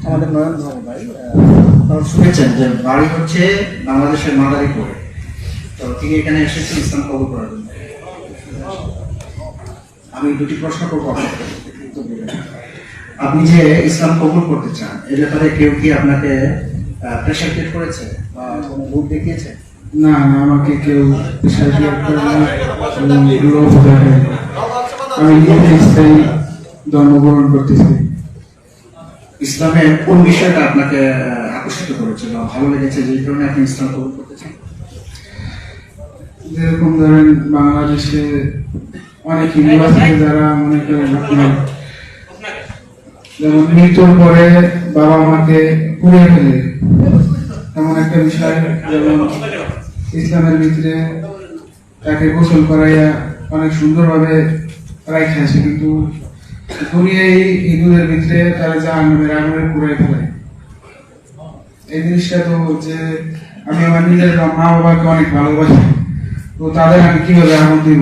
আমাদের নয়ন ধর ভাই শুনেছেন যে বাড়ি হচ্ছে বাংলাদেশের মাদারীপুরে, তো তিনি এখানে এসেছেন ইসলাম কবুল করার জন্য। আমি দুটি প্রশ্ন করবো আপনাকে, আপনি যে ইসলাম কবুল করতে চান এ ব্যাপারে কেউ কি আপনাকে প্রেশার ক্রিয়েট করেছে বা কোনো রূপ দেখিয়েছে? না না, আমাকে কেউ প্রেশার ক্রিয়েট করে না, আমি নিজে ইচ্ছাই জন্মগ্রহণ করতেছি। ইসলামের কোন বিষয়টা আপনাকে আকর্ষিত করেছে বা ভালো লেগেছে যে কারণে আপনি ইসলাম কবুল করতে চান? যেরকম ধরেন বাংলাদেশে অনেক হিন্দু আছে যারা মনে করেন আপনার যেমন মৃত্যুর পরে বাবা মাকে পুড়িয়ে ফেলে, এমন একটা বিষয়। যেমন ইসলামের ভিতরে তাকে গোসল করাইয়া অনেক সুন্দরভাবে রাখা আছে, কিন্তু দুনিয়ায় হিন্দুদের ভিতরে তারা জাহান্নামের আগুনে পুড়িয়ে ফেলে। এই জিনিসটা তো যে আমি আমার নিজের মা বাবাকে অনেক ভালোবাসি, তো তাদের আমি কিভাবে আগুন দিব,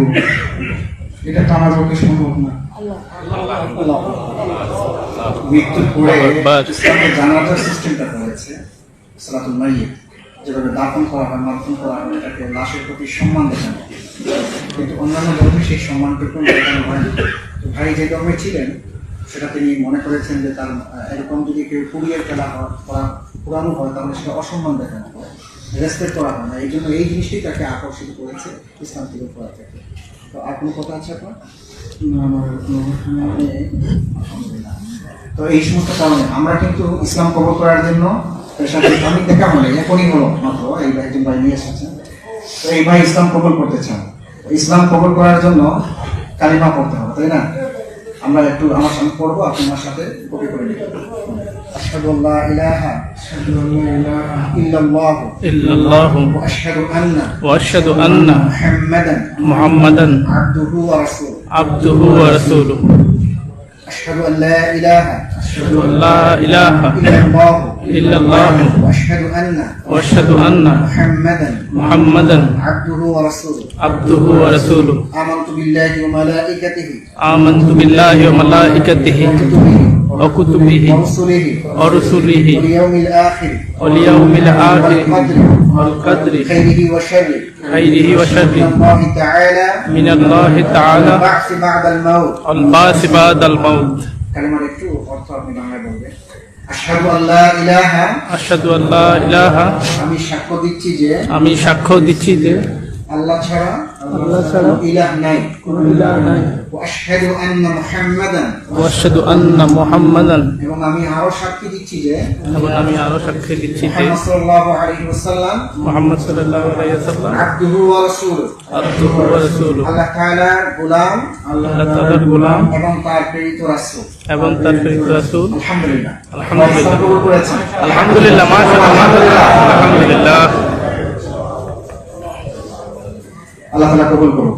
এটা তো আমার পক্ষে সম্ভব না। মৃত্যুর পরে ইসলামের জানাজার সিস্টেমটা করেছে সালাতুল মাইয়িত, যেভাবে দাফন করা হয়, মার্পণ করা হয়, এটাকে লাশের প্রতি সম্মান দেখানো। কিন্তু অন্যান্য ধর্মে সেই সম্মানটুকু দেখানো হয় না। তো ভাই যে ধর্মে ছিলেন সেটা তিনি মনে করেছেন যে তার এরকম যদি কেউ পুড়িয়ে ফেলা হয়, পুরানো হয়, তাহলে সেটা অসম্মান দেখানো হয়, রেসপেক্ট করা হয় না। এই জন্য এই জিনিসটি তাকে আকর্ষিত করেছে ইসলাম থেকে করা থেকে। তো আর কোনো কথা আছে আপনার? তো এই সমস্ত কারণে আমরা কিন্তু ইসলাম কবুল করার জন্য আমি দেখা হলে এখনই হলো মাত্র এই ভাই একজন ভাই নিয়ে এসেছেন, তো এই ভাই ইসলাম কবুল করতে চান। ইসলাম কবুল করার জন্য কালিমা পড়তে হবে, তাই না? আমরা একটু আমার সামনে পড়বো, আপনি আমার সাথে কপি করে নিবেন। আশহাদু আল্লা ইলাহা ইল্লাল্লাহু ওয়া আশহাদু আন্না মুহাম্মাদান আবদুহু ওয়া রাসূলুহু। أشهد أن لا إله إلا الله وأشهد أن محمدا عبده ورسوله آمنت بالله وملائكته وكتبه ورسله واليوم الآخر والقدر خيره وشره من الله تعالى والبعث بعد الموت। কালিমার একটু অর্থ আপনি বাংলায় বলবেন। আশহাদু আল্লা ইলাহা আমি সাক্ষ্য দিচ্ছি যে আল্লাহ ছাড়া ইলাহ নাই, কোনো ইলাহ নাই। ওয়া আশহাদু আন্না মুহাম্মাদান এবং আমি আরো সাক্ষী দিচ্ছি যে মুহাম্মদ সাল্লাল্লাহু আলাইহি ওয়াসাল্লাম আবদুহু ওয়া রাসূলুহু আল্লাহ তাআলার গোলাম এবং তার প্রেরিত রাসূল। আলহামদুলিল্লাহ আলহামদুলিল্লাহ মাশাআল্লাহ আলহামদুলিল্লাহ। আল্লাহ তাআলা কবুল করুন।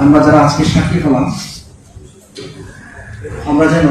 আমরা যারা আজকে সাক্ষী হলাম, আমরা যেন